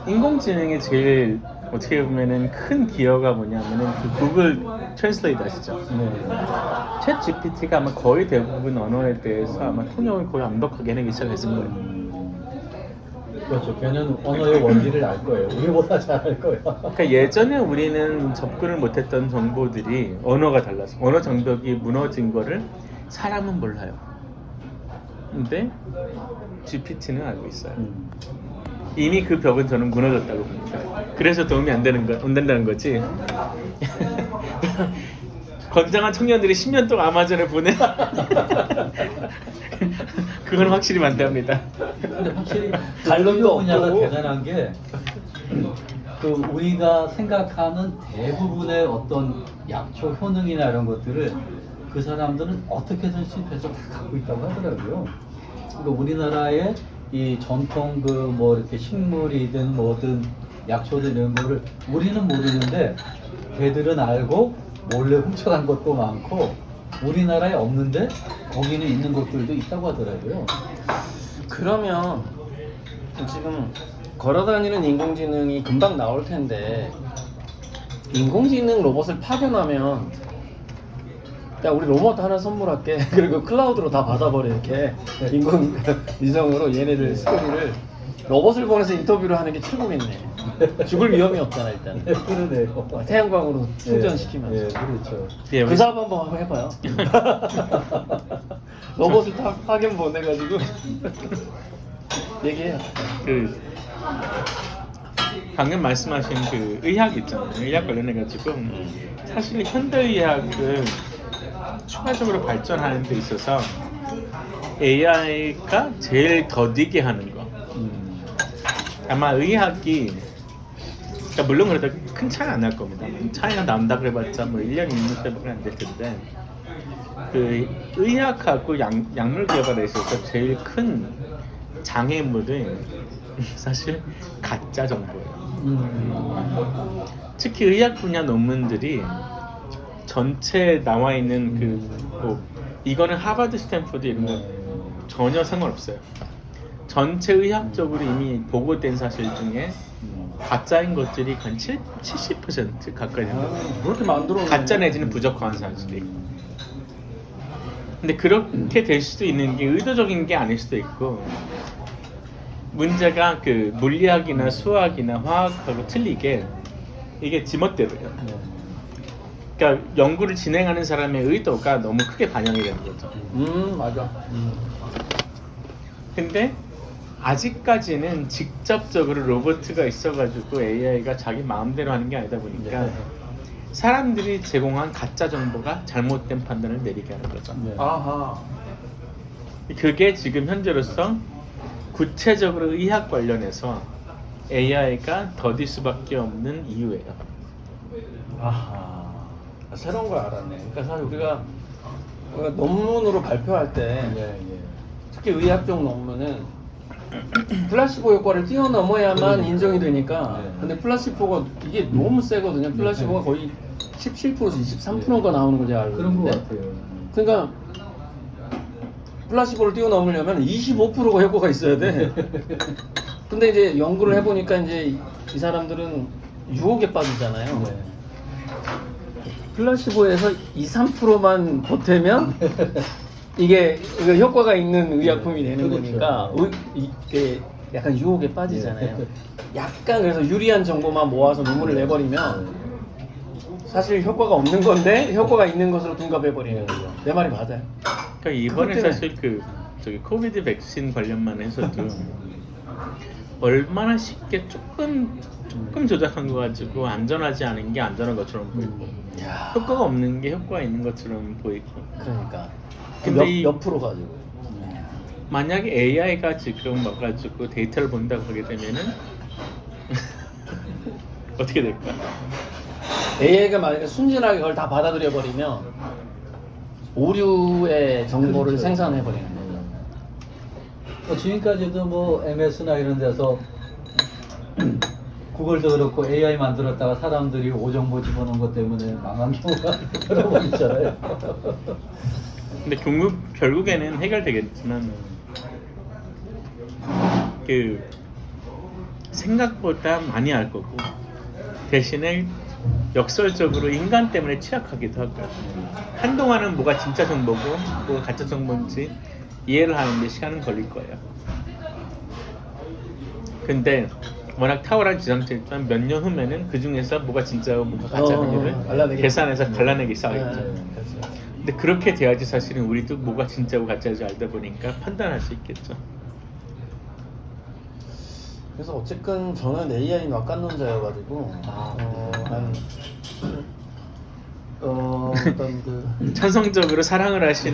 인공지능의 제일 어떻게 보면은 큰 기여가 뭐냐면은 그 구글 트랜슬레이트 아시죠? 네. 챗 GPT가 아마 거의 대부분 언어에 대해서 아마 통역을 거의 완벽하게 해내기 시작했을 거예요. 그렇죠. 걔는 언어의 원리를 알 거예요. 우리보다 잘 알 거예요. 그러니까 예전에 우리는 접근을 못했던 정보들이 언어가 달라서 언어 장벽이 무너진 거를 사람은 몰라요. 근데 GPT는 알고 있어요. 이미 그 벽은 저는 무너졌다고 봅니다. 그래서 도움이 안 된다는 거지. 건장한 청년들이 10년 동안 아마존을 보내. 그건 확실히 반대합니다. 근데 확실히 갈론도 분야가 없고. 대단한 게 그 우리가 생각하는 대부분의 어떤 약초 효능이나 이런 것들을 그 사람들은 어떻게든 수입해서 다 갖고 있다고 하더라고요. 그러니까 우리나라의 이 전통 그 뭐 이렇게 식물이든 뭐든 약초든 이런 거를 우리는 모르는데 걔들은 알고 몰래 훔쳐간 것도 많고 우리나라에 없는데 거기는 있는 것들도 있다고 하더라고요. 그러면 지금 걸어다니는 인공지능이 금방 나올 텐데 인공지능 로봇을 파견하면 야 우리 로봇 하나 선물할게 그리고 클라우드로 다 받아버려 이렇게 인공위성으로 얘네들 스토리를 로봇을 보내서 인터뷰를 하는 게 최고겠네. 죽을 위험이 없잖아 일단. 그러네요. 태양광으로 충전시키면서. 예, 그렇죠. 예, 그 사업 한번 해봐요. 로봇을 다 파견 보내가지고 얘기해요. 그 방금 말씀하신 그 의학 있잖아요. 의학 관련해 가지고 사실 현대의학은 추가적으로 발전하는 데 있어서 AI가 제일 더디게 하는 거. 아마 의학이 그러니까 물론 그래도 큰 차이 안 날 겁니다. 차이가 난다 그래봤자 뭐 1년 2년밖에 안 될 텐데 그 의학하고 약물 개발에 있어서 제일 큰 장애물은 사실 가짜 정보예요. 특히 의학 분야 논문들이 전체 나와 있는 그 뭐 이거는 하버드, 스탠포드 이런 거 전혀 상관없어요. 전체 의학적으로 이미 보고된 사실 중에 가짜인 것들이 한 70% 가까이 된다. 그렇게 만들어 가짜 내지는 부적합한 사실이. 근데 그렇게 될 수도 있는 게 의도적인 게 아닐 수도 있고 문제가 그 물리학이나 수학이나 화학하고 틀리게 이게 지멋대로예요. 그러니까 연구를 진행하는 사람의 의도가 너무 크게 반영이 되는 거죠. 맞아. 근데 아직까지는 직접적으로 로봇가 있어가지고 AI가 자기 마음대로 하는 게 아니다 보니까 사람들이 제공한 가짜 정보가 잘못된 판단을 내리게 하는 거죠. 아하. 그게 지금 현재로서 구체적으로 의학 관련해서 AI가 더딜 수밖에 없는 이유예요. 아하. 새로운 걸 알았네. 그러니까 사실 우리가 논문으로 발표할 때 특히 의학적 논문은 플라시보 효과를 뛰어넘어야만 인정이 되니까 근데 플라시보가 이게 너무 세거든요. 플라시보가 거의 17%에서 23%가 나오는 걸 제가 알고 그런 것 있는데 같아요. 그러니까 플라시보를 뛰어넘으려면 25%가 효과가 있어야 돼. 근데 이제 연구를 해보니까 이제 이 사람들은 유혹에 빠지잖아요. 플라시보에서 2, 3%만 보태면 이게 효과가 있는 의약품이 되는 그렇죠. 거니까 이게 약간 유혹에 빠지잖아요. 약간 그래서 유리한 정보만 모아서 논문을 내버리면 사실 효과가 없는 건데 효과가 있는 것으로 둔갑해 버리는 거죠. 내 말이 맞아요. 그러니까 이번에 그것 때문에- 사실 그 저기 코비드 백신 관련만 해서도 얼마나 쉽게 조금 조작한 거 가지고 안전하지 않은 게 안전한 것처럼 보이고 효과가 없는 게 효과가 있는 것처럼 보이고. 그러니까 근데 몇 프로 가지고 만약에 AI가 지금 와가지고 데이터를 본다고 하게 되면은 어떻게 될까? AI가 만약에 순진하게 그걸 다 받아들여 버리면 오류의 정보를 그렇죠. 생산해 버리는 거죠. 지금까지도 뭐 MS나 이런 데서 구글도 그렇고 AI 만들었다가 사람들이 오정보 집어넣은 것 때문에 망한 경우가 여러 번 있잖아요. 근데 결국에는 해결되겠지만 그 생각보다 많이 알 거고 대신에 역설적으로 인간 때문에 취약하기도 하고요. 한동안은 뭐가 진짜 정보고 뭐가 가짜 정보인지 이해를 하는데 시간은 걸릴 거예요. 근데 워낙 탁월한 지정체니까 몇 년 후면은 그 중에서 뭐가 진짜고 뭐가 가짜인지를 갈라내기. 계산해서 갈라내기 시작하겠죠. 그렇죠. 근데 그렇게 돼야지 사실은 우리도 뭐가 진짜고 가짜인지 알다 보니까 판단할 수 있겠죠. 그래서 어쨌든 저는 AI 낙관론자여가지고 한 어떤 그 천성적으로 사랑을 하시는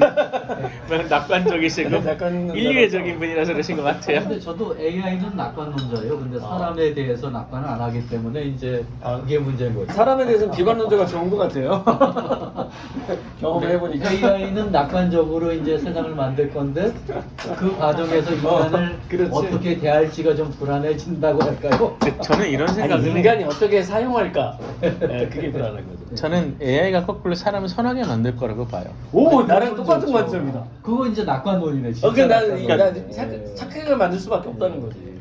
낙관적이시고 낙관론자라서. 인류애적인 분이라서 그러신 것 같아요. 근데 저도 AI는 낙관론자예요. 근데 사람에 대해서 낙관을 안 하기 때문에 이제 그게 문제인 거죠. 사람에 대해서는 비관론자가 좋은 것 같아요. 경험을 해보니까. AI는 낙관적으로 이제 세상을 만들 건데 그 과정에서 인간을 그렇지. 어떻게 대할지가 좀 불안해진다고 할까요? 저는 이런 생각을 아니, 인간이 어떻게 사용할까? 네, 그게 불안한 거죠. 저는 AI가 거꾸로 사람을 선하게 만들 거라고 봐요. 오, 아니, 나랑 그건 똑같은 좋죠. 관점이다. 그거 이제 낙관론이네. 진짜 그러니까 나는 낙관론. 착각을 만들 수밖에 없다는 거지.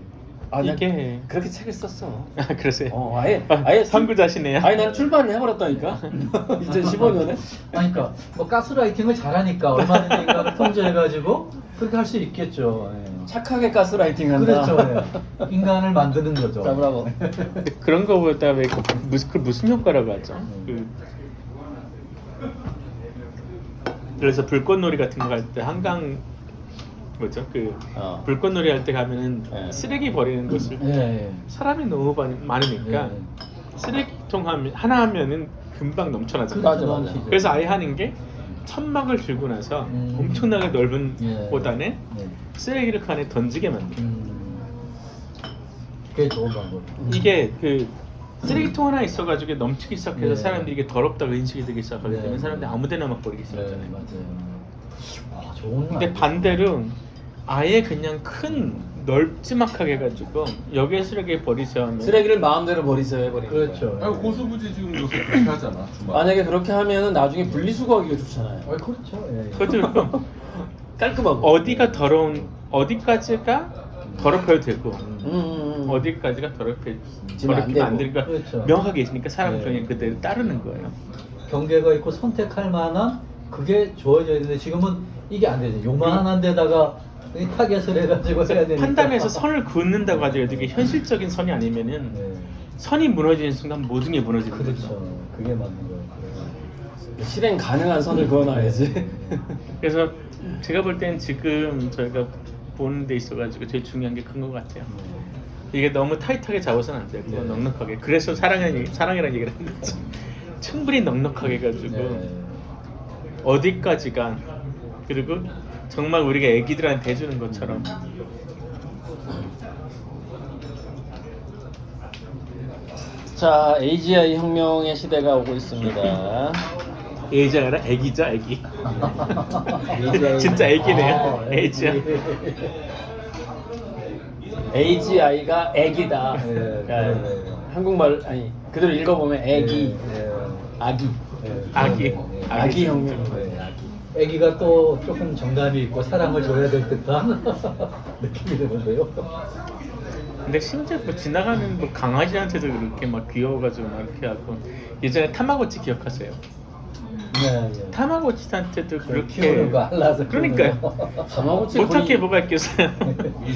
난 이게 그렇게 책을 썼어. 아 그러세요? 아예 선구자시네요. 아니 난 출판을 해버렸다니까. 2015년에. 아니, 그러니까 뭐 가스라이팅을 잘하니까 얼마든지 인간을 통제해가지고 그렇게 할 수 있겠죠. 예. 착하게 가스라이팅한다. 그렇죠. 예. 인간을 만드는 거죠. 자, 브라보. 근데 그런 거보다 왜 무슨 효과라고 하죠? 그래서 불꽃놀이 같은 거 할 때 한강 뭐죠? 불꽃놀이 할 때 가면은 네. 쓰레기 버리는 곳을 예. 사람이 너무 많으니까 예. 쓰레기통 하나 하면은 금방 넘쳐나잖아요. 맞아. 넘치죠. 그래서 아예 하는 게 천막을 들고 나서 엄청나게 넓은 예. 보다는 예. 쓰레기를 그 안에 던지게 만들어요. 그게 좋은 방법. 이게 그 쓰레기통 하나 있어가지고 넘치기 시작해서 네. 사람들이 이게 더럽다고 인식이 되기 시작하기 네. 때문에 사람들이 아무데나 막 버리기 네, 시작하잖아요. 맞아요. 아, 좋은 근데 말. 반대로 아예 그냥 큰 넓지막하게 해가지고 여기에 쓰레기 버리세요 하면 쓰레기를 마음대로 버리세요 해버리는 그렇죠. 아니 고수부지 지금 요새 그렇게 하잖아. 주말. 만약에 그렇게 하면은 나중에 분리수거하기가 좋잖아요. 그렇죠. 예. 그것도 그렇고 깔끔하고. 어디가 더러운 어디까지가 더럽혀도 되고 어디까지가 지면 안 더럽히면 안 되고. 되니까 그렇죠. 명확하게 있으니까 사람 네. 중에 그대로 따르는 거예요. 경계가 있고 선택할 만한 그게 주어져야 되는데 지금은 이게 안 되죠. 요만한 데다가 타겟을 해가지고 해야 되니까. 판단해서 선을 긋는다고 하죠. 이게 현실적인 선이 아니면은 네. 선이 무너지는 순간 모든 게 무너지는 거죠. 그렇죠. 그게 맞는 거예요. 실행 가능한 선을 그어놔야지. 그래서 제가 볼 때는 지금 저희가 보는 데 있어가지고 제일 중요한 게 큰 것 같아요. 이게 너무 타이트하게 잡아서는 안 되고 네. 넉넉하게. 그래서 사랑이라는 얘기를 하는 거지. 충분히 넉넉하게 해가지고 네. 어디까지가 그리고 정말 우리가 애기들한테 해주는 것처럼 자, AGI 혁명의 시대가 오고 있습니다. 애기가 아니라 애기죠 애기. 진짜 애기네요. 애기야. AGI가 애기다. 네, 그러니까 네. 한국말 아니 그대로 읽어보면 애기, 네. 아기, 아기. 아기 혁명. 네, 아기. 애기가 또 조금 정감이 있고 사랑을 줘야 될 듯한 느낌이 드는데요. 근데 심지어 뭐 지나가는 뭐 강아지한테도 그렇게 막 귀여워가지고 막 이렇게 하고 예전에 타마고치 기억하세요? 네, 네. 타마고치한테도 그렇게 키우는 거 알라서 그러니까요. 다마고치 못할 게 거의, 뭐가 있겠어요.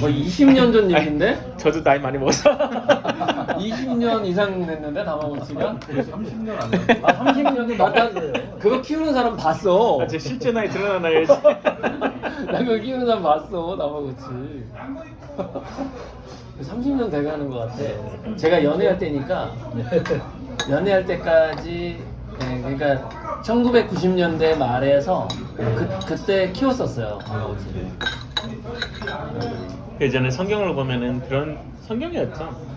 거의 20년 전 얘기인데? 저도 나이 많이 먹었어. 20년 이상 됐는데 다마고치가? 30년 안 됐어. 아 30년도 나 그거 키우는 사람 봤어. 아, 제 실제 나이 드러나야지. 나 그거 키우는 사람 봤어 다마고치. 30년 돼가는 것 같아. 제가 연애할 때니까 연애할 때까지 그러니까 1990년대 말에서 그때 키웠었어요. 예전에 성경을 보면은 그런 성경이었죠.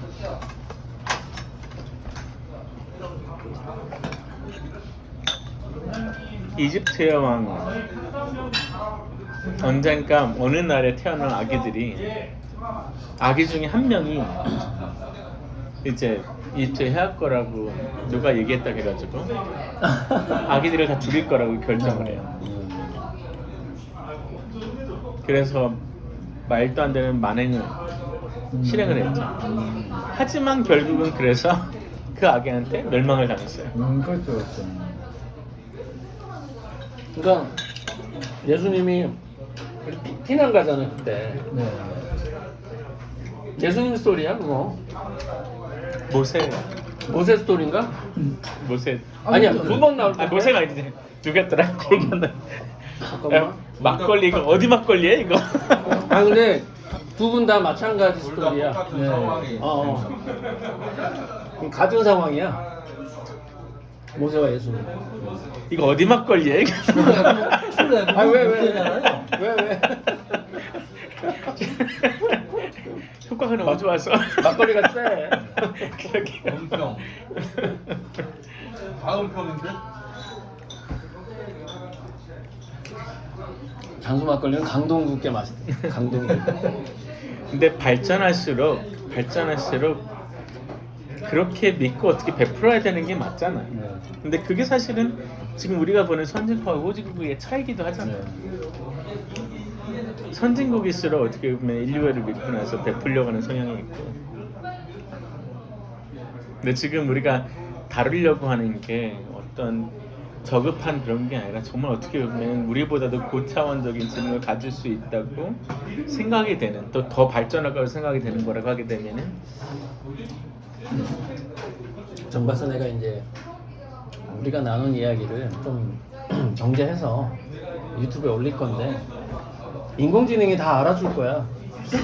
이집트의 왕 언젠가 어느 날에 태어난 아기 중에 한 명이 이제 이집트에 해할 거라고 누가 얘기했다 해가지고 아기들을 다 죽일 거라고 결정을 해요. 그래서 말도 안 되는 만행을 실행을 했죠. 하지만 결국은 그래서 그 아기한테 멸망을 당했어요. 그렇죠, 그렇죠. 그러니까 예수님이 피난 가잖아요 그때. 네. 예수님 스토리야 그거. 모세 스토리인가? 모세. 아니야 두 번 나올 때. 모세가 아니지. 누구였더라? 기억이 안 나. 잠깐만. 막걸리 이거 어디 막걸리야 이거? 아 근데 두 분 다 마찬가지 둘 다 스토리야. 똑같은 네. 상황이. 그럼 같은 상황이야. 모세와 예수님. 이거 어디 막걸리야 이거? 출애굽 아, 왜? 모세잖아요. 왜? 효과가 너무 좋아서. 막걸리가 쎄. 그러게. 음평. 다음 평인데? 장수 막걸리는 강동구께 맛있대. 강동구. 근데 발전할수록 그렇게 믿고 어떻게 베풀어야 되는 게 맞잖아요. 네. 근데 그게 사실은 지금 우리가 보는 선진국과 후진국의 차이기도 하잖아요. 선진국일수록 어떻게 보면 인류애를 믿고 나서 베풀려고 하는 성향이 있고, 근데 지금 우리가 다루려고 하는 게 어떤 저급한 그런 게 아니라 정말 어떻게 보면 우리보다도 고차원적인 지능을 가질 수 있다고 생각이 되는, 또 더 발전하고 생각이 되는 거라고 하게 되면은 정박사 내가 이제 우리가 나눈 이야기를 좀 정제해서 유튜브에 올릴 건데 인공지능이 다 알아줄 거야.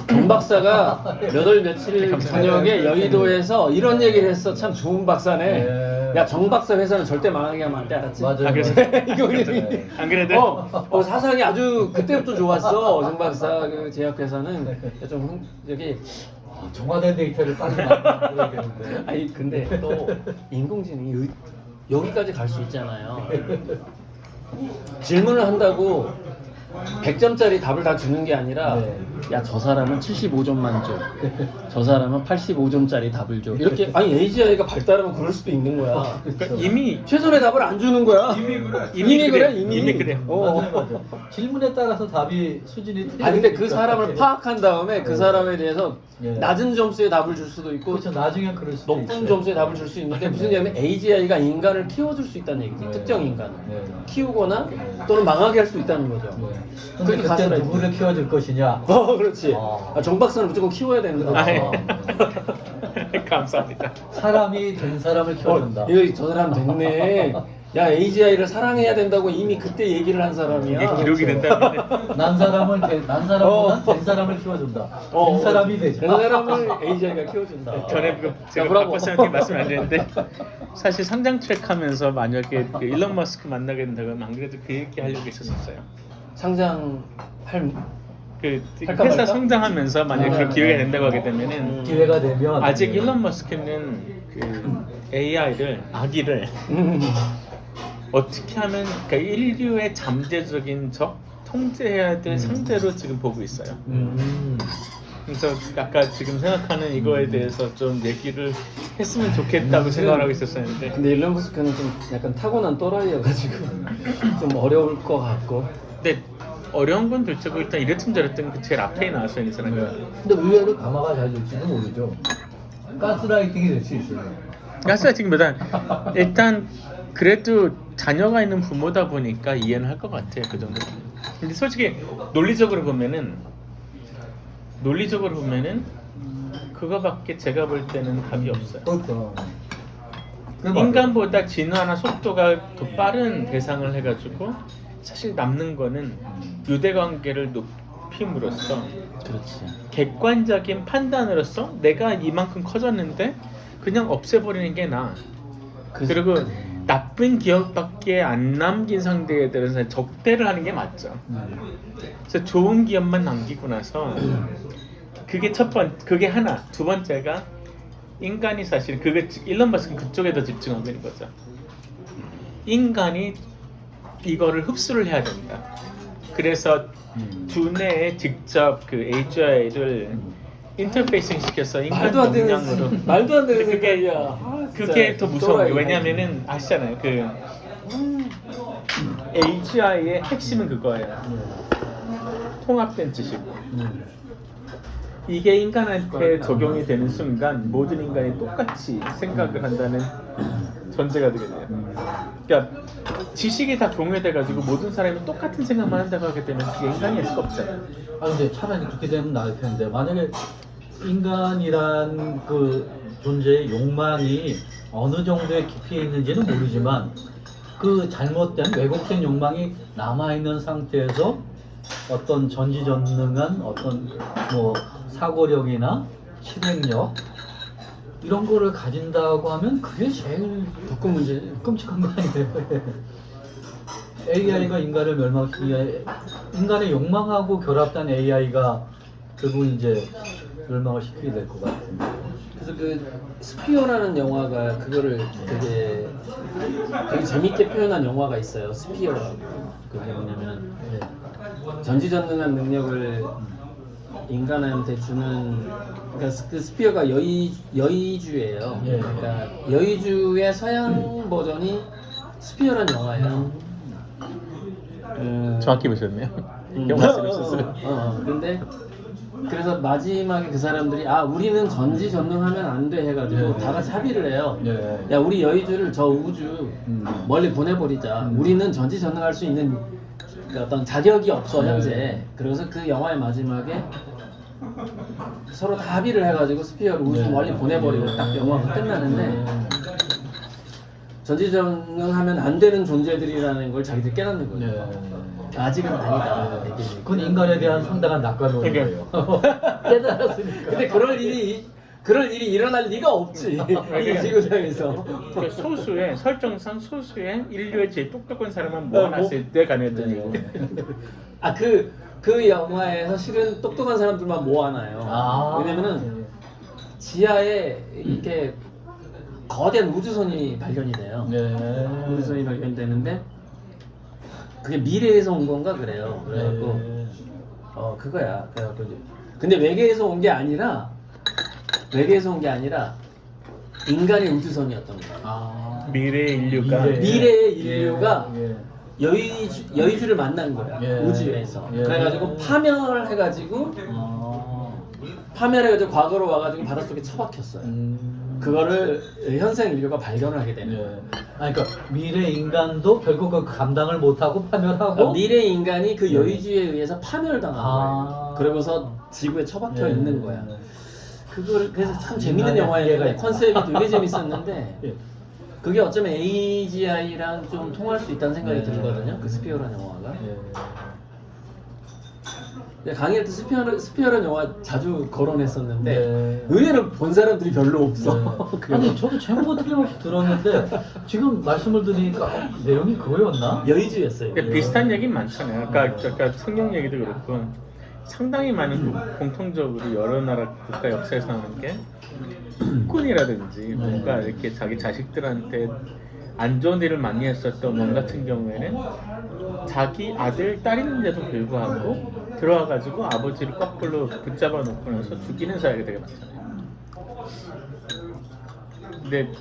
정 박사가 몇 월 며칠 저녁에 여의도에서 이런 얘기를 했어. 참 좋은 박사네. 네. 야, 정 박사 회사는 절대 망하게 하면 안 돼, 알았지? 맞아요. 아, 그래서 인공지능이. 안 그래도 사상이 아주 그때부터 좋았어. 정 박사 그 제약회사는 좀 여기 정화된 데이터를 빨리 만들어야 되는데. 아니 근데 또 인공지능이 여기까지 갈 수 있잖아요. 질문을 한다고 100점짜리 답을 다 주는 게 아니라 네. 야, 저 사람은 75점만 줘. 저 사람은 85점짜리 답을 줘. 이렇게 아니 AGI가 발달하면 그럴 수도 있는 거야. 그러니까 이미 최선의 답을 안 주는 거야. 이미 그래. 이미 그래. 맞아요, 맞아요. 질문에 따라서 답이 수준이 틀려. 아 근데 그 사람을 파악한 다음에 그 사람에 대해서 예. 낮은 점수의 답을 줄 수도 있고 그렇죠. 나중엔 그럴 수도 높은 있어요. 점수의 답을 줄 수 있는데 무슨 얘기냐면 AGI가 인간을 키워줄 수 있다는 얘기지. 네. 특정 인간을 네. 키우거나 또는 망하게 할 수 있다는 거죠. 네. 그게 근데 그때 가스라이팅. 누구를 키워줄 것이냐? 그렇지. 정 박사는 무조건 키워야 되는 거죠. 아, 예. 어. 감사합니다. 사람이 된 사람을 키워준다. 이거 저 사람 됐네. 야 AGI를 사랑해야 된다고 이미 그때 얘기를 한 사람이야. 이게 기록이 된다면 난 사람보다 된 사람을 키워준다. 된 사람이 되죠. 된 사람을 AGI가 키워준다. 전에 그 제가 브라보. 박 박사님께 말씀 안 드렸는데 사실 성장 트랙하면서 만약에 그 일론 머스크 만나게 된다면 안 그래도 그 얘기 하려고 했었어요. 상장할 그 할까 회사 말까? 성장하면서 만약 에 그런 기회가 된다고 하게 되면은 기회가 되면 아직 일론 머스크는 그 AI를 아기를 어떻게 하면 그러니까 인류의 잠재적인 적 통제해야 될 상대로 지금 보고 있어요. 그래서 아까 지금 생각하는 이거에 대해서 좀 얘기를 했으면 좋겠다고 생각을 하고 있었었는데 근데 일론 머스크는 좀 약간 타고난 또라이여가지고 좀 어려울 것 같고. 근데 어려운 건 둘째고 일단 이랬든 저랬든 그 제일 앞에 나와서 있는 사람이 근데 의외로 감화가 잘 될지는 모르죠. 가스라이팅이 될 수 있어요. 가스가 지금 일단 그래도 자녀가 있는 부모다 보니까 이해는 할 것 같아요. 그 정도. 근데 솔직히 논리적으로 보면은 그거밖에 제가 볼 때는 답이 없어요. 그렇죠. 인간보다 진화나 속도가 더 빠른 대상을 해가지고 사실 남는 거는 유대관계를 높임으로써 그렇지. 객관적인 판단으로서 내가 이만큼 커졌는데 그냥 없애버리는 게 나아. 그리고 나쁜 기억밖에 안 남긴 상대에 대해서 적대를 하는 게 맞죠. 그래서 좋은 기억만 남기고 나서 그게 그게 하나. 두 번째가 인간이 사실 그게 일론 머스크는 그쪽에 더 집중하고 있는 거죠. 인간이 이거를 흡수를 해야 된다. 그래서 두뇌에 직접 그 AGI를 인터페이싱 시켜서 인간 말도 안 되는 역량으로 말도 안 되는 그게 생각이야. 아, 진짜. 그게 더 무서운 게 또라이. 왜냐면은 아시잖아요. 그 AGI의 핵심은 그거예요. 통합된 지식. 이게 인간한테 적용이 되는 순간 모든 인간이 똑같이 생각을 한다는 전제가 되겠네요. 그러니까 지식이 다 공유돼가지고 모든 사람이 똑같은 생각만 한다고 하게 되면 그게 인간이 할 수가 없잖아요. 아 근데 차라리 그렇게 되면 나을 텐데 만약에 인간이란 그 존재의 욕망이 어느 정도의 깊이에 있는지는 모르지만 그 잘못된 왜곡된 욕망이 남아있는 상태에서 어떤 전지전능한 어떤 뭐 사고력이나 실행력 이런 거를 가진다고 하면 그게 제일 더 큰 문제지. 끔찍한 거 아니에요? AI가 인간을 멸망시키게 인간의 욕망하고 결합된 AI가 결국 이제 멸망을 시키게 될 것 같은데. 그래서 그 스피어라는 영화가 그거를 되게 재밌게 표현한 영화가 있어요. 스피어라고. 그게 뭐냐면 전지전능한 능력을 인간한테 주는 그러니까 그 스피어가 여의주예요. 예. 그러니까 여의주의 서양 버전이 스피어란 영화예요. 정확히 보셨네요. 영화 쓰셨어요. 근데 그래서 마지막에 그 사람들이 우리는 전지전능하면 안 돼 해가지고 다 같이 합의를 해요. 예. 야 우리 여의주를 저 우주 멀리 보내버리자. 우리는 전지전능할 수 있는 그 어떤 자격이 없어 현재. 그래서 그 영화의 마지막에 서로 다 합의를 해가지고 스피어를 우주 멀리 보내버리고 딱 영화가 끝나는데 전지전능하면 안 되는 존재들이라는 걸 자기들 깨닫는 거예요. 아직은 아니다. 그건 인간에 대한 상당한 낙관론이에요. 깨달았으니까. 근데 그럴 일이 일어날 리가 없지. 이 지구상에서. 그 소수의 설정상 소수의 인류의 제일 똑똑한 사람만 모아놨을 때 가능했던 얘기고. 그 영화에서 실은 똑똑한 사람들만 모아놔요. 왜냐면은 지하에 이렇게 거대한 우주선이 발견이 돼요. 우주선이 발견되는데 그게 미래에서 온 건가 그래요. 그래갖고 그거야. 그래갖고 근데 외계에서 온 게 아니라 인간의 우주선이었던 거야. 미래의 인류가 미래의 인류가 여의주를 만난 거야. 예. 우주에서. 예. 그래가지고 파멸해가지고 과거로 와가지고 바닷속에 처박혔어요. 그거를 현생 인류가 발견을 하게 되는 거예요. 그러니까 미래 인간도 결국 그 감당을 못하고 파멸하고 미래 인간이 그 여의주에 의해서 파멸당한 거예요. 그러고서 지구에 처박혀 예. 있는 거야. 그거를 그래서 참 재밌는 인간의 영화였는데 한계가 컨셉이 되게 재밌었는데 예. 그게 어쩌면 AGI랑 좀 통할 수 있다는 생각이 네. 들거든요. 그 스피어라는 영화가. 예. 강의할 때 스피어라는 영화 자주 거론했었는데 네. 의외로 본 사람들이 별로 없어. 그 아니 영화. 저도 제목은 틀림없이 들었는데 지금 말씀을 들으니까 내용이 그거였나? 여의주였어요. 근데 비슷한 얘기는 많잖아요. 아까 성경 얘기도 그렇고 상당히 많은 공통적으로 여러 나라 국가 역사에서 나오는 게 국군이라든지 뭔가 이렇게 자기 자식들한테 안 좋은 일을 많이 했었던 원 같은 경우에는 자기 아들, 딸 있는데도 불구하고 들어와가지고 아버지를 거꾸로 붙잡아 놓고 나서 죽이는 사례가 되게 많잖아요. 근데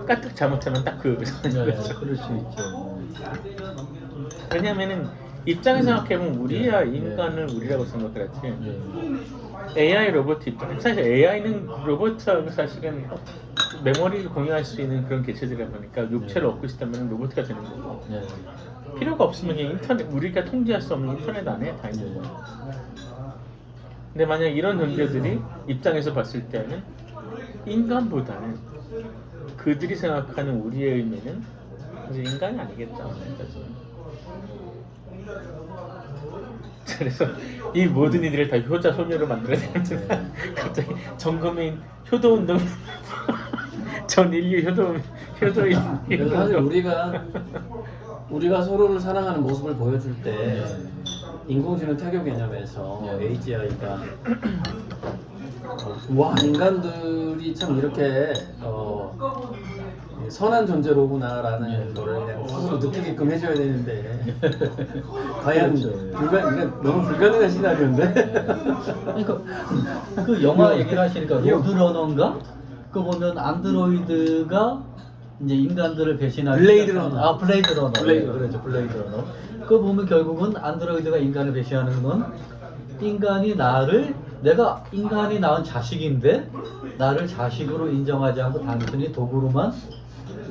까딱 잘못하면 딱 그 그럴 수 있죠. 왜냐면은 입장에서 생각해보면 우리야 인간을 우리라고 생각을 하지 AI 로봇 입장 사실 AI는 로봇하고 사실은 메모리를 공유할 수 있는 그런 개체들이다 보니까 육체를 얻고 싶다면 로봇가 되는 거고 필요가 없으면 그냥 인터넷 우리가 통제할 수 없는 인터넷 안에 다 있는 거예요. 근데 만약 이런 존재들이 입장에서 봤을 때는 인간보다는 그들이 생각하는 우리의 의미는 이제 인간이 아니겠다. 그래서 이 모든 이들을 다 효자 소녀로 만들어야 되는데 갑자기 전거민 효도운동 전 인류 효도인 그래서 사실 우리가 서로를 사랑하는 모습을 보여줄 때 인공지능 태교 개념에서 AGI가 와 인간들이 참 이렇게 선한 존재로구나라는 거를 그냥 스스로 느끼게끔 해줘야 되는데 과연 너무 불가능한 시나리오인데. 그러니까 그 영화 얘기를 하시니까 로드러너인가? 그거 보면 안드로이드가 이제 인간들을 배신하는 블레이드 러너. 블레이드 러너. 블레이드 러너. 그렇죠. 블레이드 러너. 그거 보면 결국은 안드로이드가 인간을 배신하는 건 인간이 나를 내가 인간이 낳은 자식인데 나를 자식으로 인정하지 않고 단순히 도구로만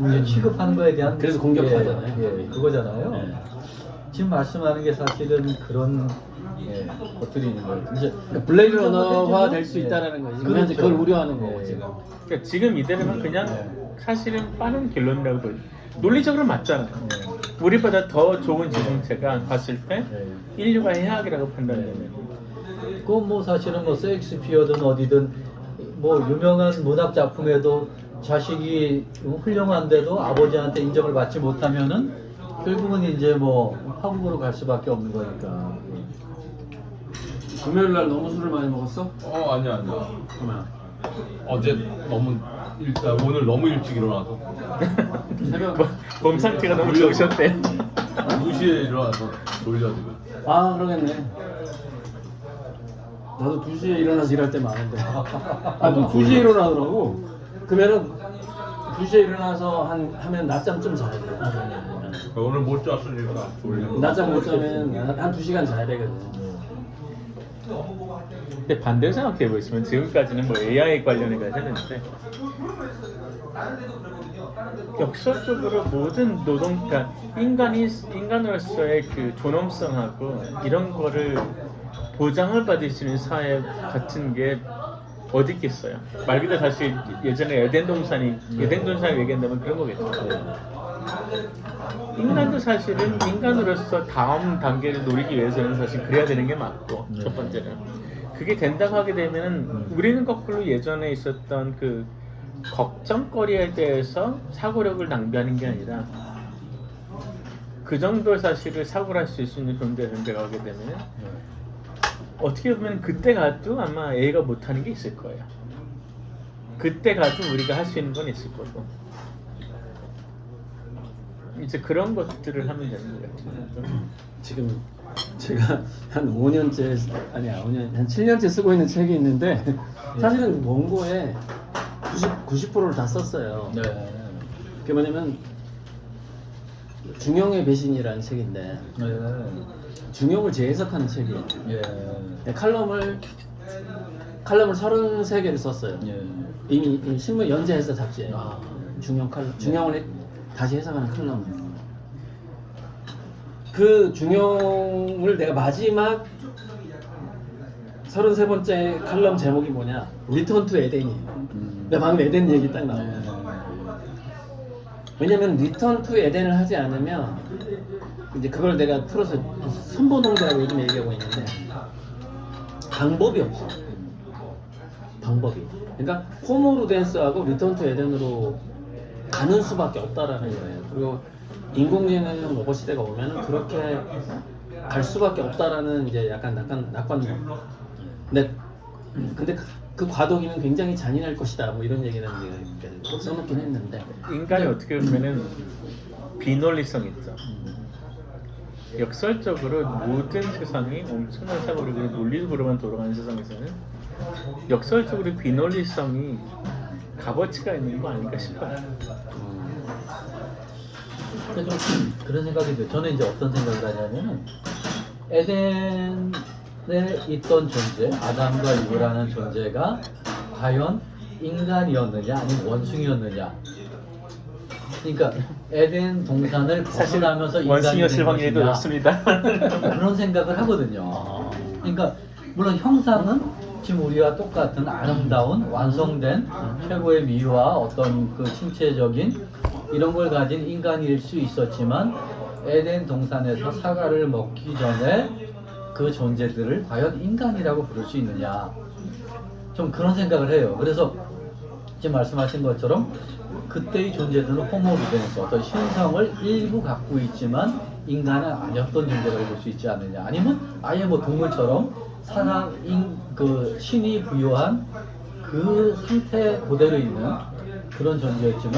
이제 취급하는 거에 대한 그래서 공격하잖아요. 그거잖아요. 네. 지금 말씀하는 게 사실은 그런 것들이 있는 거예요. 이제 블레이드 러너화 될 수 예. 있다라는 거지. 그렇죠. 현재 그걸 우려하는 거고 예. 지금. 그러니까 지금 이대로면 그냥 사실은 빠른 결론이라고 보여. 논리적으로 맞잖아요. 우리보다 더 좋은 지성체가 봤을 때 인류가 해악이라고 판단되면 그 뭐 사실은 뭐 셰익스피어든 어디든 뭐 유명한 문학 작품에도 자식이 훌륭한데도 아버지한테 인정을 받지 못하면은 결국은 이제 뭐 파국으로 갈 수밖에 없는 거니까. 금요일 날 너무 술을 많이 먹었어? 아니야. 그러면 어제 오늘 너무 일찍 일어나서 새벽 몸 상태가 너무 좋으셨대. 2시에 일어나서 졸려지고. 아 그러겠네. 나도 2시에 일어나서 일할 때 많은데. 아, 2시에 일어나더라고. 그러면은 2시에 일어나서 하면 낮잠 좀 자야 돼. 오늘 못 잤으니까 졸려. 낮잠 못 자면 한 2시간 자야 되거든. 근데 반대로 생각해 보시면 지금까지는 뭐 AI 관련해서 했는데 역설적으로 모든 노동, 그러니까 인간으로서의 그 존엄성하고 이런 거를 보장을 받을 수 있는 사회 같은 게 어디 있겠어요? 말 그대로 사실 예전에 에덴 동산이 얘기한다면 그런 거겠죠. 인간도 사실은 인간으로서 다음 단계를 노리기 위해서는 사실 그래야 되는 게 맞고 첫 번째는 그게 된다고 하게 되면은 우리는 거꾸로 예전에 있었던 그 걱정거리에 대해서 사고력을 낭비하는 게 아니라 그 정도 사실을 사고를 할 수 있는 존재가 오게 되면은 어떻게 보면 그때 가도 아마 A가 못하는 게 있을 거예요. 그때 가도 우리가 할 수 있는 건 있을 거고 이제 그런 것들을 하면 되는 것 같아요. 지금 제가 한 5년째 아니야 5년 한 7년째 쓰고 있는 책이 있는데 사실은 원고에 90%를 다 썼어요. 네. 그게 뭐냐면 중용의 배신이라는 책인데 중용을 재해석하는 책이에요. 예. 칼럼을 33개를 썼어요. 예. 이미 신문 연재해서 잡지에 아. 중용을 다시 해석하는 칼럼. 그 중용을 내가 마지막 33번째 칼럼 제목이 뭐냐? 리턴 투 에덴이에요. 내가 방금 에덴 얘기 딱 나와요. 왜냐면 리턴 투 에덴을 하지 않으면 이제 그걸 내가 풀어서 선보농대라고 요즘 얘기하고 있는데 방법이 없어. 방법이. 그러니까 호모루덴스하고 리턴 투 에덴으로 가는 수밖에 없다라는 거예요. 그리고 인공지능 로봇 시대가 오면은 그렇게 갈 수밖에 없다라는 이제 약간 낙관론. 근데 그 과도기는 굉장히 잔인할 것이다. 뭐 이런 얘기를 써놓긴 했는데 인간이 어떻게 보면은 비논리성 있죠. 역설적으로 모든 세상이 엄청난 사고력으로 논리적으로만 돌아가는 세상에서는 역설적으로 비논리성이 값어치가 있는 거 아닐까 싶어요. 좀 그런 생각이 들어요. 저는 이제 어떤 생각을 하냐면은 에덴에 있던 존재, 아담과 이브라는 존재가 과연 인간이었느냐 아니면 원숭이였느냐. 그러니까 에덴 동산을 벗어나면서 인간이 원숭이였을 된 확률이 더 것이냐. 높습니다. 그런 생각을 하거든요. 그러니까 물론 형상은 지금 우리와 똑같은 아름다운 완성된 최고의 미와 어떤 그 신체적인 이런 걸 가진 인간일 수 있었지만 에덴 동산에서 사과를 먹기 전에 그 존재들을 과연 인간이라고 부를 수 있느냐, 좀 그런 생각을 해요. 그래서 지금 말씀하신 것처럼 그때의 존재들은 호모루덴스, 어떤 신성을 일부 갖고 있지만 인간은 아니었던 존재라고 볼 수 있지 않느냐, 아니면 아예 뭐 동물처럼 그 신이 부여한 그 상태 그대로 있는 그런 존재였지만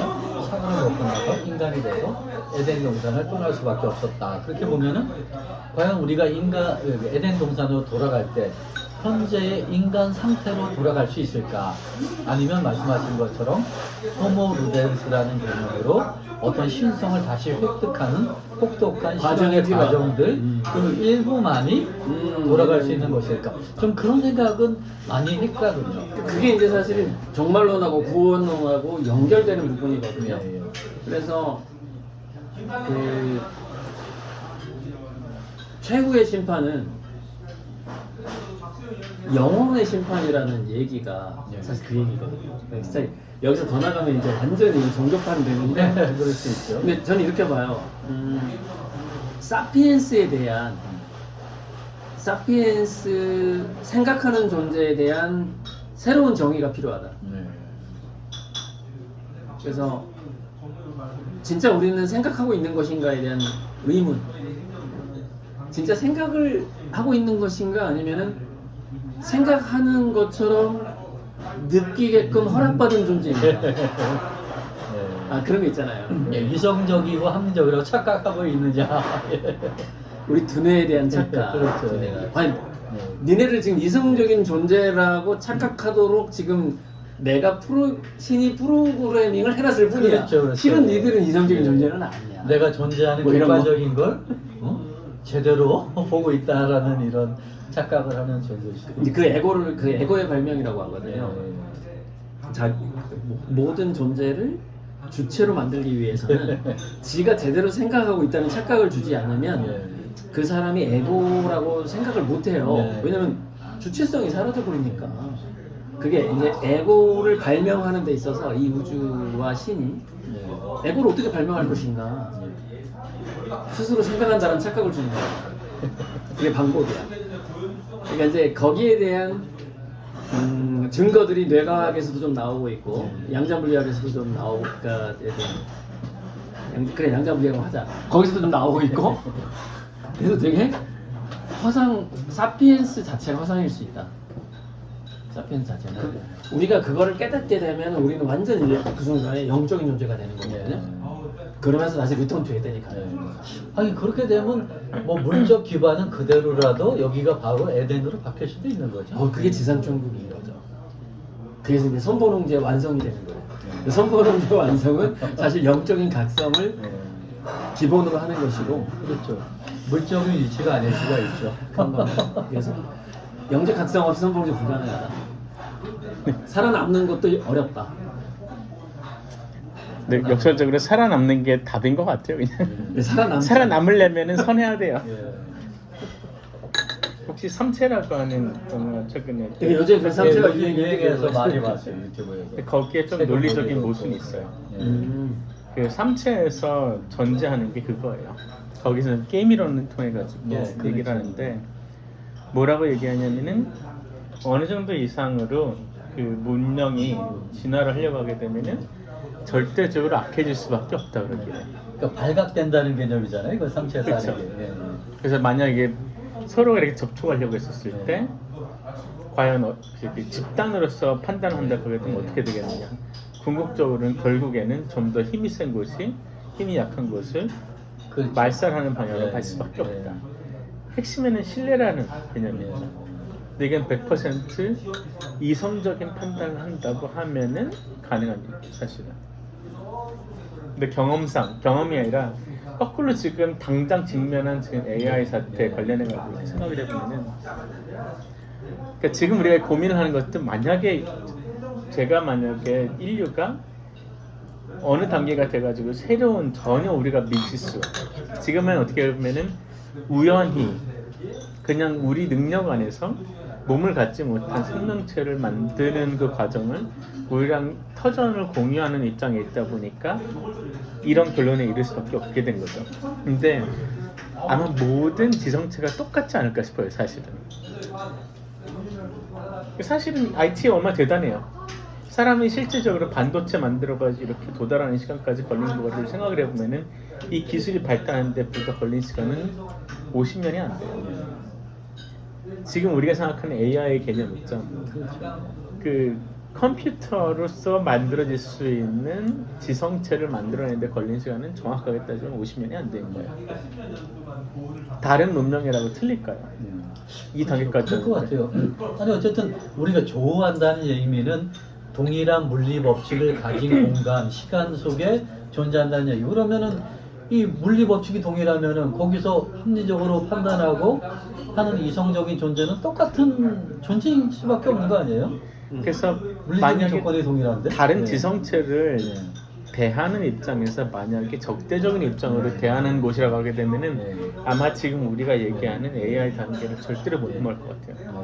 사과를 먹고 나서 인간이 돼서 에덴 동산을 떠날 수밖에 없었다. 그렇게 보면은 과연 우리가 에덴 동산으로 돌아갈 때 현재의 인간 상태로 돌아갈 수 있을까? 아니면 말씀하신 것처럼 호모 루덴스라는 개념으로 어떤 신성을 다시 획득하는 혹독한 과정이 실험의 필요하다. 과정들 그 일부만이 돌아갈 수 있는 것일까? 좀 그런 생각은 많이 했거든요. 그게 이제 사실은 정말론하고 구원론하고 연결되는 부분이거든요. 예, 예. 그래서 그 최후의 심판은 영혼의 심판이라는 얘기가 예. 사실 그 얘기거든요. 진짜 여기서 더 나가면 이제 완전히 종교판 되는데 그럴 수 있죠. 근데 저는 이렇게 봐요. 사피엔스에 대한 사피엔스 생각하는 존재에 대한 새로운 정의가 필요하다. 네. 그래서 진짜 우리는 생각하고 있는 것인가에 대한 의문. 진짜 생각을 하고 있는 것인가 아니면은 생각하는 것처럼 느끼게끔 허락받은 존재인가. 네. 아 그런 거 있잖아요. 예, 이성적이고 합리적이라고 착각하고 있느냐. 우리 두뇌에 대한 착각. 그렇죠. 두뇌가. 과연 네. 니네를 지금 이성적인 존재라고 착각하도록 지금 내가 신이 프로그래밍을 해놨을 뿐이야. 그렇죠, 그렇죠. 실은 니들은 이성적인 네. 존재는 아니야. 내가 존재하는 뭐 이런 거? 객관적인 걸 제대로 보고 있다라는 이런 착각을 하는 존재시죠. 이제 그 에고의 발명이라고 하거든요. 자, 모든 존재를 주체로 만들기 위해서는 지가 제대로 생각하고 있다는 착각을 주지 않으면 예. 그 사람이 에고라고 생각을 못 해요. 네. 왜냐면 주체성이 사라져 버리니까. 그게 이제 에고를 발명하는 데 있어서 이 우주와 신이 예. 에고를 어떻게 발명할 것인가. 스스로 생각한다는 착각을 주는 거야. 그게 방법이야. 그러니까 이제 거기에 대한 증거들이 뇌과학에서도 좀 나오고 있고 양자물리학에서도 좀 나오고 그러니까 그래 양자물리학을 하자. 거기서도 좀 나오고 있고 그래서 되게 사피엔스 자체가 화상일 수 있다. 사피엔스 자체는 우리가 그거를 깨닫게 되면 우리는 완전 이제 그 순간에 영적인 존재가 되는 거거든요. 그러면서 다시 리턴 투 에덴이 가요. 아니 그렇게 되면 뭐 물적 기반은 그대로라도 여기가 바로 에덴으로 바뀔 수도 있는 거죠. 그게 지상천국인 거죠. 그래서 이제 선본홍제 완성이 되는 거예요. 선본홍제 완성은 사실 영적인 각성을 기본으로 하는 것이고 그렇죠. 물적인 위치가 아닐 수가 있죠. 그런 겁니다. 그래서 영적 각성 없이 선본홍제 불가능하다. 살아남는 것도 어렵다. 네, 역설적으로 살아남는 게 답인 것 같아요. 그냥 근데 살아남으려면은 선해야 돼요. 예. 혹시 삼체라고 하는 영화 최근에 되게 요즘 그 삼체가 유행해서 많이 봤어요 유튜브에서. 거기에 좀 책을 논리적인 보고 모순이 있고. 있어요. 예. 그 삼체에서 전제하는 게 그거예요. 거기서는 게임이론을 통해 가지고 예, 얘기를 그렇죠. 하는데 뭐라고 얘기하냐면은 어느 정도 이상으로 그 문명이 진화를 하려고 하게 되면은 절대적으로 악해질 수밖에 없다 그러길래. 그러니까 발각된다는 개념이잖아요. 이거 삼체에서 그렇죠. 하는 게. 예. 그래서 만약에 서로가 이렇게 접촉하려고 했었을 때 과연 이렇게 집단으로서 판단한다 그러게 되면 어떻게 되겠느냐. 궁극적으로는 결국에는 좀 더 힘이 센 곳이 힘이 약한 곳을 그렇죠. 말살하는 방향으로 네, 갈 수밖에 네. 없다. 핵심에는 신뢰라는 개념이죠. 근데 이건 100% 이성적인 판단을 한다고 하면은 가능한 일이죠, 사실은. 근데 경험이 아니라 거꾸로 지금 당장 직면한 지금 AI 사태에 관련해 가지고 생각을 해보면은, 그러니까 지금 우리가 고민을 하는 것도 만약에 인류가 어느 단계가 돼가지고 새로운 전혀 우리가 미지수, 지금은 어떻게 보면은 우연히 그냥 우리 능력 안에서 몸을 갖지 못한 생명체를 만드는 그 과정을 우리랑 터전을 공유하는 입장에 있다 보니까 이런 결론에 이를 수밖에 없게 된 거죠. 근데 아마 모든 지성체가 똑같지 않을까 싶어요, 사실은. 사실은 IT에 얼마나 대단해요. 사람이 실질적으로 반도체 만들어가지고 이렇게 도달하는 시간까지 걸리는 거를 생각을 해보면은 이 기술이 발달하는데 불과 걸린 시간은 50년이 안 돼요. 지금 우리가 생각하는 AI 개념 있죠. 그 컴퓨터로서 만들어질 수 있는 지성체를 만들어내는데 걸린 시간은 정확하게 따지면 50년이 안 되는 거예요. 다른 문명이라고 틀릴까요? 이 단계까지. 그럴 것 같아요. 아니 어쨌든 우리가 조우한다는 의미는 동일한 물리 법칙을 가진 공간, 시간 속에 존재한다는 얘기. 그러면은 이 물리 법칙이 동일하면은 거기서 합리적으로 판단하고 하는 이성적인 존재는 똑같은 존재일 수밖에 없는 거 아니에요? 그래서 물리적인 만약에 조건이 동일한데 다른 네. 지성체를 네. 대하는 입장에서 만약에 적대적인 입장으로 대하는 곳이라고 하게 되면은 네. 아마 지금 우리가 얘기하는 AI 단계를 절대로 못 넘어갈 것 같아요.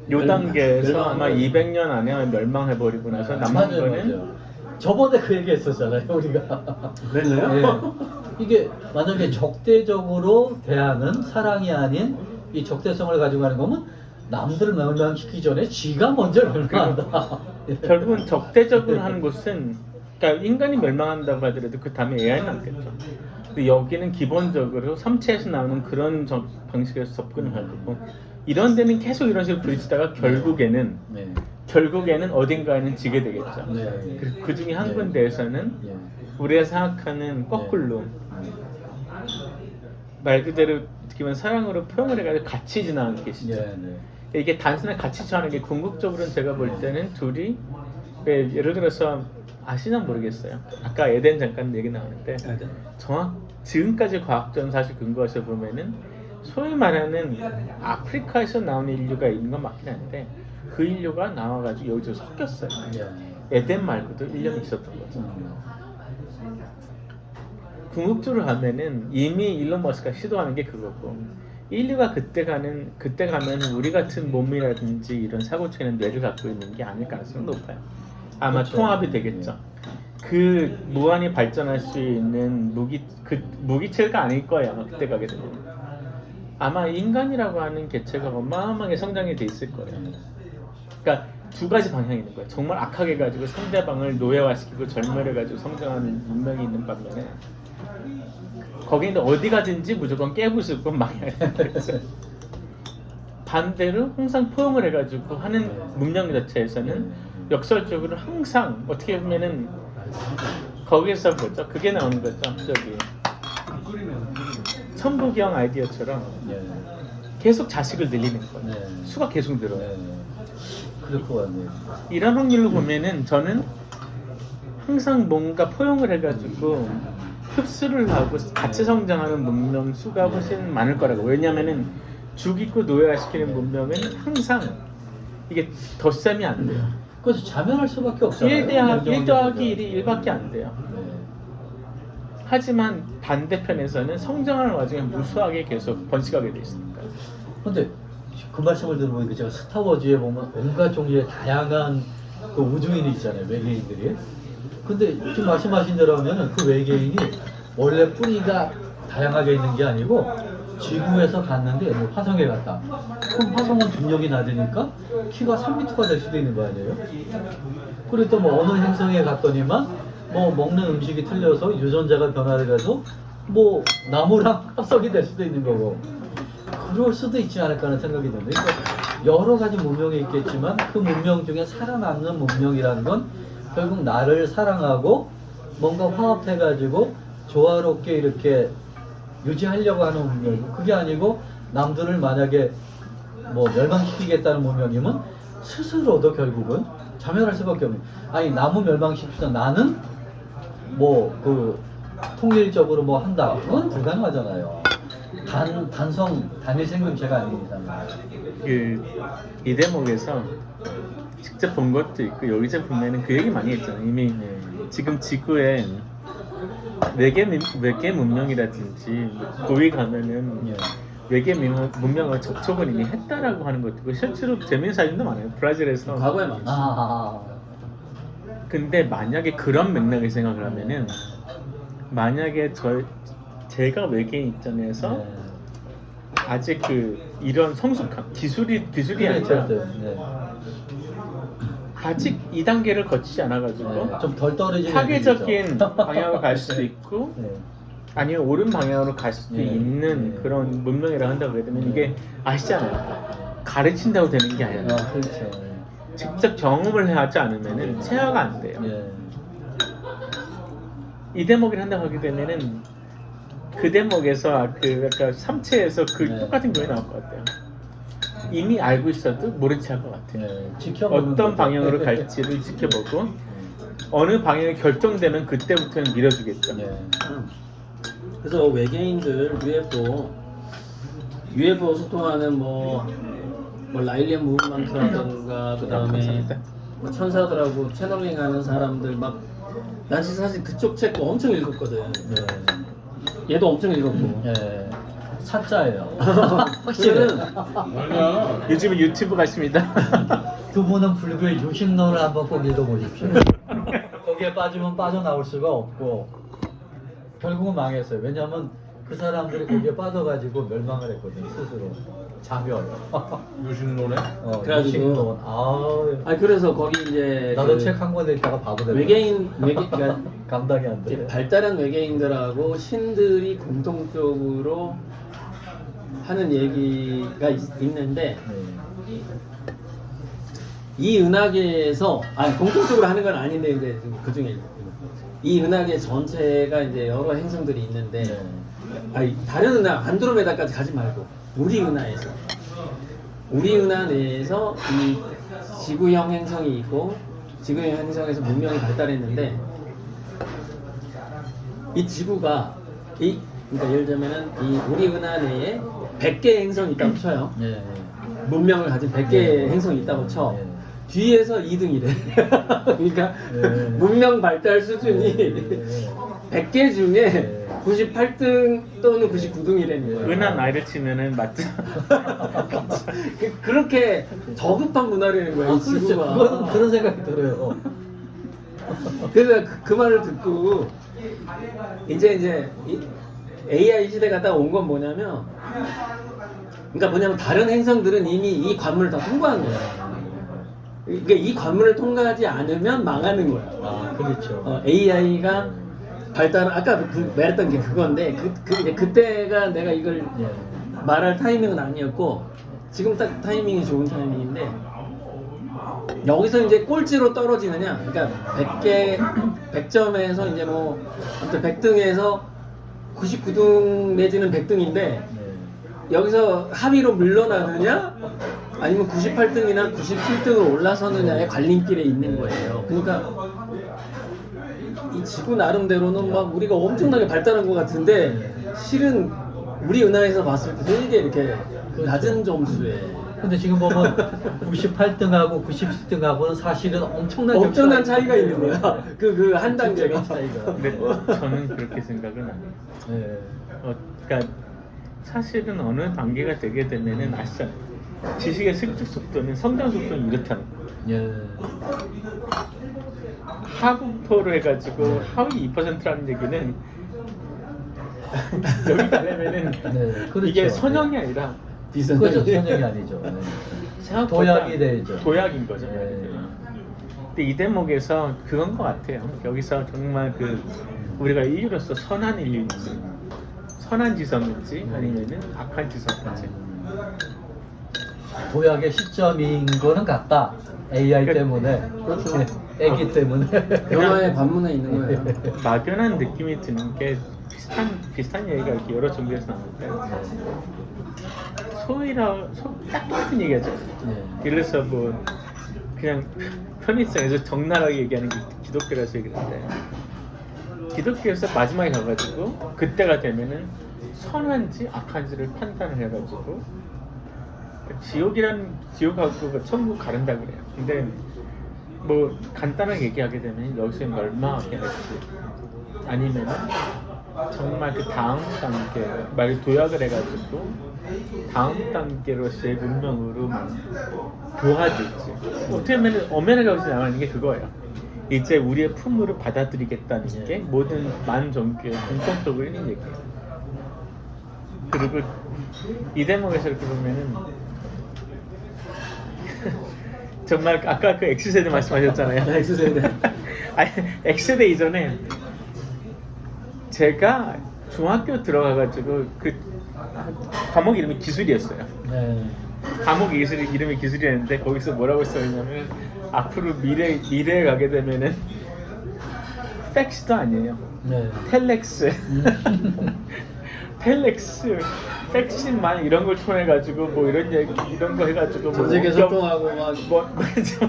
네. 요 단계에서 아마 멸망을- 200년 안에 멸망해버리고 나서 남은 맞아요, 거는 맞아요. 저번에 그 얘기 했었잖아요, 우리가. 그랬나요? 예. 이게 만약에 적대적으로 대하는 사랑이 아닌 이 적대성을 가지고 가는 거면 남들을 멸망시키기 전에 지가 먼저 멸망한다. 예. 결국은 적대적으로 하는 곳은 그러니까 인간이 멸망한다고 하더라도 그 다음에 AI는 남겠죠. 근데 여기는 기본적으로 삼체에서 나오는 그런 방식에서 접근을 할 거고 이런 데는 계속 이런 식으로 부딪히다가 결국에는 네. 어딘가에는 지게 되겠죠. 네. 그 중에 한 네. 군데에서는 예. 우리가 생각하는 거꾸로 네. 말 그대로 어떻게 보면 사랑으로 표현을 해가지고 같이 지나가는 계시죠. 네. 네. 이게 단순한 같이 지나가는 게 궁극적으로는 제가 볼 때는 둘이 예를 들어서 아시나 모르겠어요. 아까 에덴 잠깐 얘기 나오는데 지금까지 과학적인 사실 근거에서 보면은 소위 말하는 아프리카에서 나온 인류가 있는 건 맞긴 한데 그 인류가 나와가지고 여기서 섞였어요. 예. 에덴 말고도 1년이 있었던 거죠. 음. 궁극적으로 하면은 이미 일론 머스크가 시도하는 게 그거고 인류가 그때 가면 우리 같은 몸이라든지 이런 사고체는 뇌를 갖고 있는 게 아닐 가능성이 높아요. 아마 그렇죠. 통합이 되겠죠. 그 무한히 발전할 수 있는 무기체가 아닐 거예요. 아마 그때 가게 되면 아마 인간이라고 하는 개체가 어마어마하게 성장이 돼 있을 거예요. 그러니까 두 가지 방향이 있는 거예요. 정말 악하게 가지고 상대방을 노예화시키고 절멸해가지고 성장하는 문명이 있는 반면에 거기는 어디 가든지 무조건 깨부수고 망해야 되죠. 반대로 항상 포용을 해가지고 하는 문명 자체에서는 역설적으로 항상 어떻게 보면은 거기에서 보죠. 그게 나오는 거죠. 저기 천부경 아이디어처럼 예. 계속 자식을 늘리는 거예요. 네. 수가 계속 늘어요. 네. 그럴 것 같네요. 이런 확률로 보면은 저는 항상 뭔가 포용을 해가지고 흡수를 하고 같이 성장하는 문명 수가 훨씬 많을 거라고. 왜냐면은 죽이고 노예화시키는 문명은 항상 이게 덧셈이 안 돼요. 그래서 자멸할 수밖에 없잖아요. 1 더하기 1이 1밖에 안 돼요. 네. 하지만 반대편에서는 성장하는 와중에 무수하게 계속 번식하게 돼 있으니까. 근데 그 말씀을 들어보니까 제가 스타워즈에 보면 온갖 종류의 다양한 그 우주인이 있잖아요, 외계인들이. 근데 지금 말씀하신 대로 하면은 그 외계인이 원래 뿌리가 다양하게 있는 게 아니고 지구에서 갔는데 뭐 화성에 갔다. 그럼 화성은 중력이 낮으니까 키가 3m가 될 수도 있는 거 아니에요? 그리고 또 뭐 어느 행성에 갔더니만 뭐 먹는 음식이 틀려서 유전자가 변화돼가지고 뭐 나무랑 합성이 될 수도 있는 거고. 그럴 수도 있지 않을까 하는 생각이 드는데 그러니까 여러 가지 문명이 있겠지만 그 문명 중에 살아남는 문명이라는 건 결국 나를 사랑하고 뭔가 화합해가지고 조화롭게 이렇게 유지하려고 하는 문명이고 그게 아니고 남들을 만약에 뭐 멸망시키겠다는 문명이면 스스로도 결국은 자멸할 수밖에 없는. 아니 나무 멸망시키다 나는 뭐 그 통일적으로 뭐 한다 그건 불가능하잖아요. 단일 생명체가 아닌 이상. 이 대목에서 직접 본 것도 있고 여기서 보면은 그 얘기 많이 했잖아요. 이미 지금 지구에 외계 문명이라든지 거기 가면은 예. 외계 문명과 접촉을 이미 했다라고 하는 것도 있고 실제로 재밌는 사진도 많아요. 브라질에서. 과거에 많지. 근데 만약에 그런 맥락을 생각을 하면은 만약에 제가 외계인 입장에서 네. 아직 이런 성숙한 기술이 아니라 네. 아직 2단계를 거치지 않아가지고 네. 좀 덜 떨어지는 파괴적인 얘기죠. 방향으로 갈 수도 있고 네. 아니면 옳은 방향으로 갈 수도 네. 있는 네. 그런 문명이라고 한다고 해야 되면 네. 이게 아시잖아요. 가르친다고 되는 게 아니라 그렇죠. 직접 경험을 하지 않으면은 체화가 안 돼요. 예. 이 대목을 한다고 하게 되면은 그 대목에서 약간 삼체에서 네. 똑같은 거에 나올 것 같아요. 이미 알고 있어도 모른 체 할 것 같아요. 네, 지켜보는 어떤 거죠. 방향으로 갈지를 지켜보고 어느 방향이 결정되면 그때부터는 밀어주겠죠. 네. 그래서 외계인들 UFO 소통하는 뭐 라일리안 무브먼트라든가 그다음에 감사합니다. 뭐 천사들하고 채널링하는 사람들 막 난 사실 그쪽 책도 엄청 읽었거든. 네. 얘도 엄청 읽었고. 네. 사자예요. 그거는 아니야. 요즘은 유튜브 같습니다. 두 분은 불교의 유신론을 한번 꼭 읽어보십시오. 거기에 빠지면 빠져나올 수가 없고 결국은 망했어요. 왜냐하면 그 사람들이 거기에 빠져가지고 멸망을 했거든요. 스스로. 자멸. 유신론에? 그래가지고- 유신론. 아우. 아니 그래서 거기 이제 나도 그 책 한 권 읽다가 바보 됐어. 그러니까 감당이 안 이제 돼. 발달한 외계인들하고 신들이 공통적으로 하는 얘기가 있는데 네. 이 은하계에서 공통적으로 하는 건 아닌데 이제 그 중에 이 은하계 전체가 이제 여러 행성들이 있는데 네. 다른 은하 안드로메다까지 가지 말고 우리 은하 내에서 이 지구형 행성이 있고 지구형 행성에서 문명이 발달했는데 이 지구가 그러니까 예를 들면은 이 우리 은하 내에 100개의 행성이 있다고 쳐요. 네. 문명을 가진 100개의 네. 행성이 있다고 쳐. 네. 뒤에서 2등이래. 그러니까 네. 문명 발달 수준이 네. 100개 중에 네. 98등 또는 99등이라는 거예요. 은하 나이를 치면은 맞죠. 그렇게 저급한 문화라는 거예요. 아, 이 그렇죠. 지구가. 그거는 그런 생각이 들어요. 그래서 그 말을 듣고 이제 이 AI 시대가 딱 온 건 뭐냐면 그러니까 뭐냐면 다른 행성들은 이미 이 관문을 다 통과한 거야. 그러니까 이 관문을 통과하지 않으면 망하는 거야. 아, 그렇죠. AI가 발달 아까 말했던 게 그건데 그때가 내가 이걸 예. 말할 타이밍은 아니었고 지금 딱 타이밍이 좋은 타이밍인데 여기서 이제 꼴찌로 떨어지느냐 그러니까 100점에서 이제 뭐 아무튼 100등에서 99등 내지는 100등인데 네. 여기서 하위로 물러나느냐 아니면 98등이나 97등으로 올라서느냐의 갈림길에 있는 거예요. 그러니까 이 지구 나름대로는 막 우리가 엄청나게 발달한 것 같은데 실은 우리 은하에서 봤을 때 되게 이렇게 낮은 점수에 근데 지금 보면 98등하고 97등하고는 사실은 엄청난 차이가 있는 거야. 그 한 단계가 차이가. 근데 저는 그렇게 생각은 안 해요. 네. 그러니까 사실은 어느 단계가 되게 되면은 아시잖아요. 지식의 습득 속도는 성장 속도는 이렇다는 거예요. 예. 하부토로 해가지고 하위 2%라는 얘기는 여기 가려면은 네, 그렇죠. 이게 선형이 아니라 비슷한 그거죠. 선역이 아니죠. 네. 생각보다 도약이 되죠. 도약인 거죠. 네. 근데 이 대목에서 그건 것 같아요. 여기서 정말 그 우리가 인류로서 선한 인류인지 선한 지성인지 아니면은 악한 지성인지 도약의 시점인 거는 같다. AI 때문에. 그렇죠. 애기 때문에. 변화의 관문에 있는 거예요. 막연한 느낌이 드는 게 비슷한 얘기가 이렇게 여러 종류에서 나오는데 딱 똑같은 얘기하죠. 네. 예를 들어서 뭐 그냥 편의성에서 적나라하게 얘기하는 게 기독교라서 얘기하는데 기독교에서 마지막에 가가지고 그때가 되면은 선한지 악한지를 판단을 해가지고 지옥하고 천국 가른다 그래요. 근데 뭐 간단하게 얘기하게 되면 여기서 멸망하게 할지 아니면은 정말 그 다음 단계 말 도약을 해가지고 다음 단계로서의 문명으로 도와줄지 어떻게 보면 엄연하게 여기서 나오는 게 그거예요. 이제 우리의 품으로 받아들이겠다는 게 모든 많은 종교의 공통적으로 있는 얘기예요. 그리고 이 대목에서 이렇게 보면은 정말 아까 그 X세대 말씀하셨잖아요. X세대. 아니 X세대 이전에 제가 중학교 들어가가지고 그 과목 이름이 기술이었어요. 네. 과목 이름이 기술이었는데 거기서 뭐라고 써있냐면 앞으로 미래에 가게 되면은 팩스도 아니에요. 네. 텔렉스. 텔렉스, 팩신만 이런 걸 통해 가지고 뭐 이런 거 해가지고 뭐 전 세계 원격- 소통하고 막 뭐 맞아.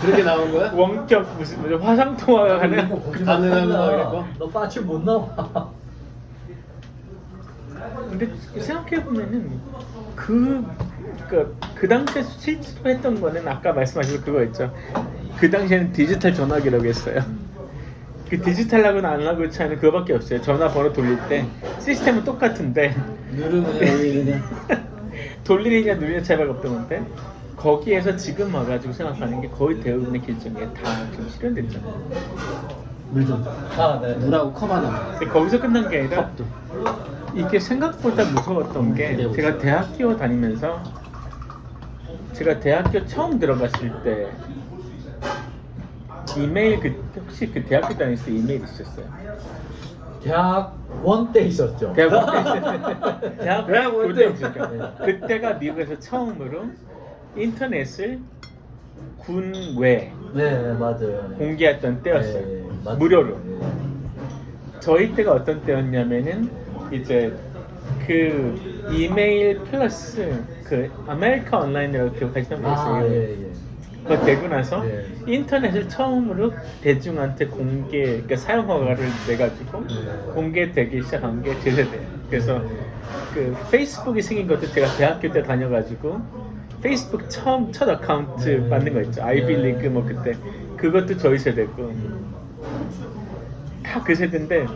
그렇게 나온 거야? 원격 무슨 뭐죠? 화상 통화가 가능. 가능한 거 이랬고? 너 빠질 못 나와. 근데 생각해 보면은 그 당시에 실제로 했던 거는 아까 말씀하신 그거 있죠. 그 당시에는 디지털 전화기라고 했어요. 그 디지털하고는 아날로그 차이는 그거밖에 없어요. 전화번호 돌릴 때 시스템은 똑같은데 누르느냐 올리느냐. 돌리느냐 누리느냐 차이가 없던 건데 거기에서 지금 와가지고 생각하는 게 거의 대부분의 기준에 다 좀 실현됐잖아요. 물좀 아, 네. 물하고 컵 하나. 근데 거기서 끝난 게 아니라 컵도. 이게 생각보다 무서웠던 게 제가 대학교 다니면서 제가 대학교 처음 들어갔을 때 이메일 혹시 그 대학교 다닐 때 이메일 있었어요? 대학 원 때 있었죠. 대학 원 때 때. 있으니까 그때가 미국에서 처음으로 인터넷을 군외 네, 맞아요. 공개했던 때였어요. 네, 맞아요. 무료로. 네. 저희 때가 어떤 때였냐면은 이제 그 이메일 플러스 그 아메리카 온라인이라고 기억하시는 분 있어요? 아, 예, 예. 그거 되고 나서 네. 인터넷을 처음으로 대중한테 그러니까 사용 허가를 내가지고 공개되기 시작한 게 제 세대예요. 그래서 그 페이스북이 생긴 것도 제가 대학교 때 다녀가지고 페이스북 첫 아카운트 네. 만든 거 있죠. 아이비리그 뭐 그때 그것도 저희 세대고 다 그 세대인데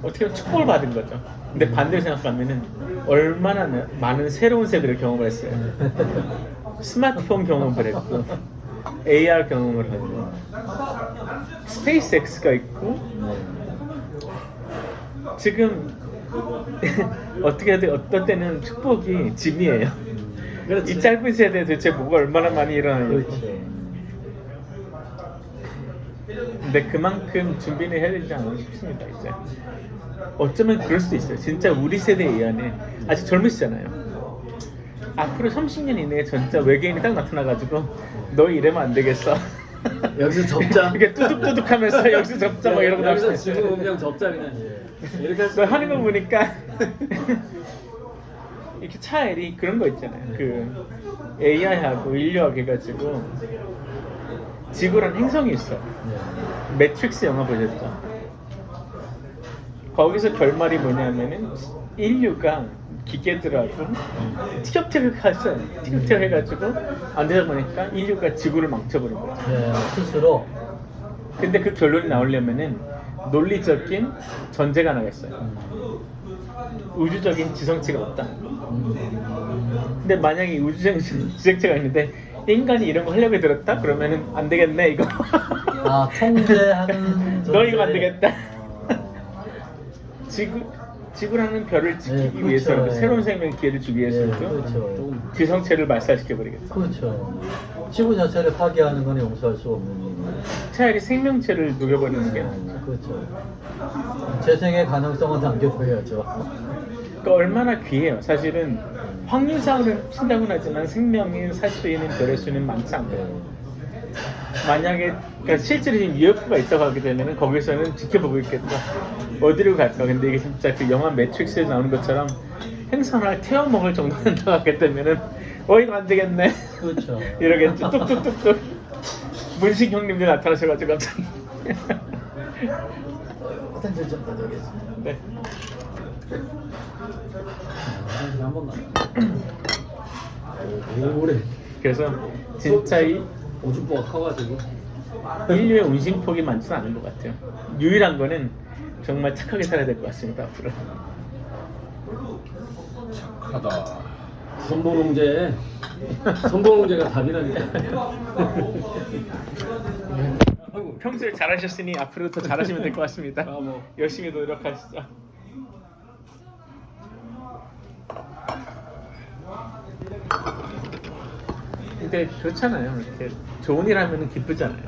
어떻게 보면 축복을 받은 거죠. 근데 반대로 생각하면은 얼마나 많은 새로운 세대를 경험을 했어요. 스마트폰 경험을 했고 AR 경험을 하고 스페이스X가 있고 지금 어떻게 해도 어떤 때는 축복이 짐이에요. 그렇지. 이 짧은 세대에 도대체 뭐가 얼마나 많이 일어나냐고. 그렇죠. 근데 그만큼 준비는 해야 되지 않나 싶습니다. 이제 어쩌면 그럴 수도 있어요. 진짜 우리 세대에 의하면 아직 젊으시잖아요. 앞으로 30년 이내에 진짜 외계인이 딱 나타나가지고 너 이러면 안 되겠어. 여기서 접자. 이렇게 뚜둑뚜둑하면서 여기서 접자 막 이러고 여기서 나올 수도 지구 있어요. 운명 접자 그냥. 이렇게 할 수. 너 하는 거 보니까 이렇게 차일이 그런 거 있잖아요. 그 AI하고 인류하고 해가지고 지구라는 행성이 있어. 네. 매트릭스 영화 보셨죠? 거기서 결말이 뭐냐면은 인류가 기계들하고 티격태격 하죠. 티격태격 해가지고 안 되다 보니까 인류가 지구를 망쳐버린 거죠. 네, 스스로. 근데 그 결론이 나오려면은 논리적인 전제가 나겠어요. 우주적인 지성체가 없다. 근데 만약에 우주적인 지성체가 있는데 인간이 이런 거 하려고 들었다? 그러면은 안 되겠네 이거. 아, 통제하는. 너 이거 안 존재. 되겠다. 지구라는 별을 지키기 네, 그렇죠. 위해서 네. 새로운 생명 기회를 주기 위해서도 네, 그렇죠. 지성체를 말살시켜 버리겠죠. 그렇죠. 지구 자체를 파괴하는 건 용서할 수 없는 일이에요. 차라리 생명체를 녹여버리는 게 낫죠. 그렇죠. 재생의 가능성은 남겨둬야죠. 그러니까 얼마나 귀해요. 사실은 확률상으로는 친다고는 하지만 생명이 살 수 있는 별의 수는 많지 않거든요. 만약에 그러니까 실제로 지금 UFO가 있다고 하게 되면 거기서는 지켜보고 있겠다. 어디로 갈까? 근데 이게 진짜 그 영화 매트릭스에 나오는 것처럼 행성을 태워먹을 정도는 나가게 되면은 이거 안 되겠네. 그렇죠. 이러겠죠. 뚝뚝뚝뚝 문식 형님들 나타나셔가지고 갑자기. 어떤 좀 가져오겠습니다. 네. 화장실 한번 나. 오래. 그래서 진짜 이 오줌보가 커가지고. 인류의 운신폭이 많지는 않은 것 같아요. 유일한 거는 정말 착하게 살아야 될 것 같습니다. 앞으로. 하다. 선보농제. 선보농제가 답이라니까. 평소에 잘하셨으니 앞으로 더 잘하시면 될 것 같습니다. 아, 뭐. 열심히 노력하시죠. 근데 그렇잖아요. 이렇게 좋은 일 하면 기쁘잖아요.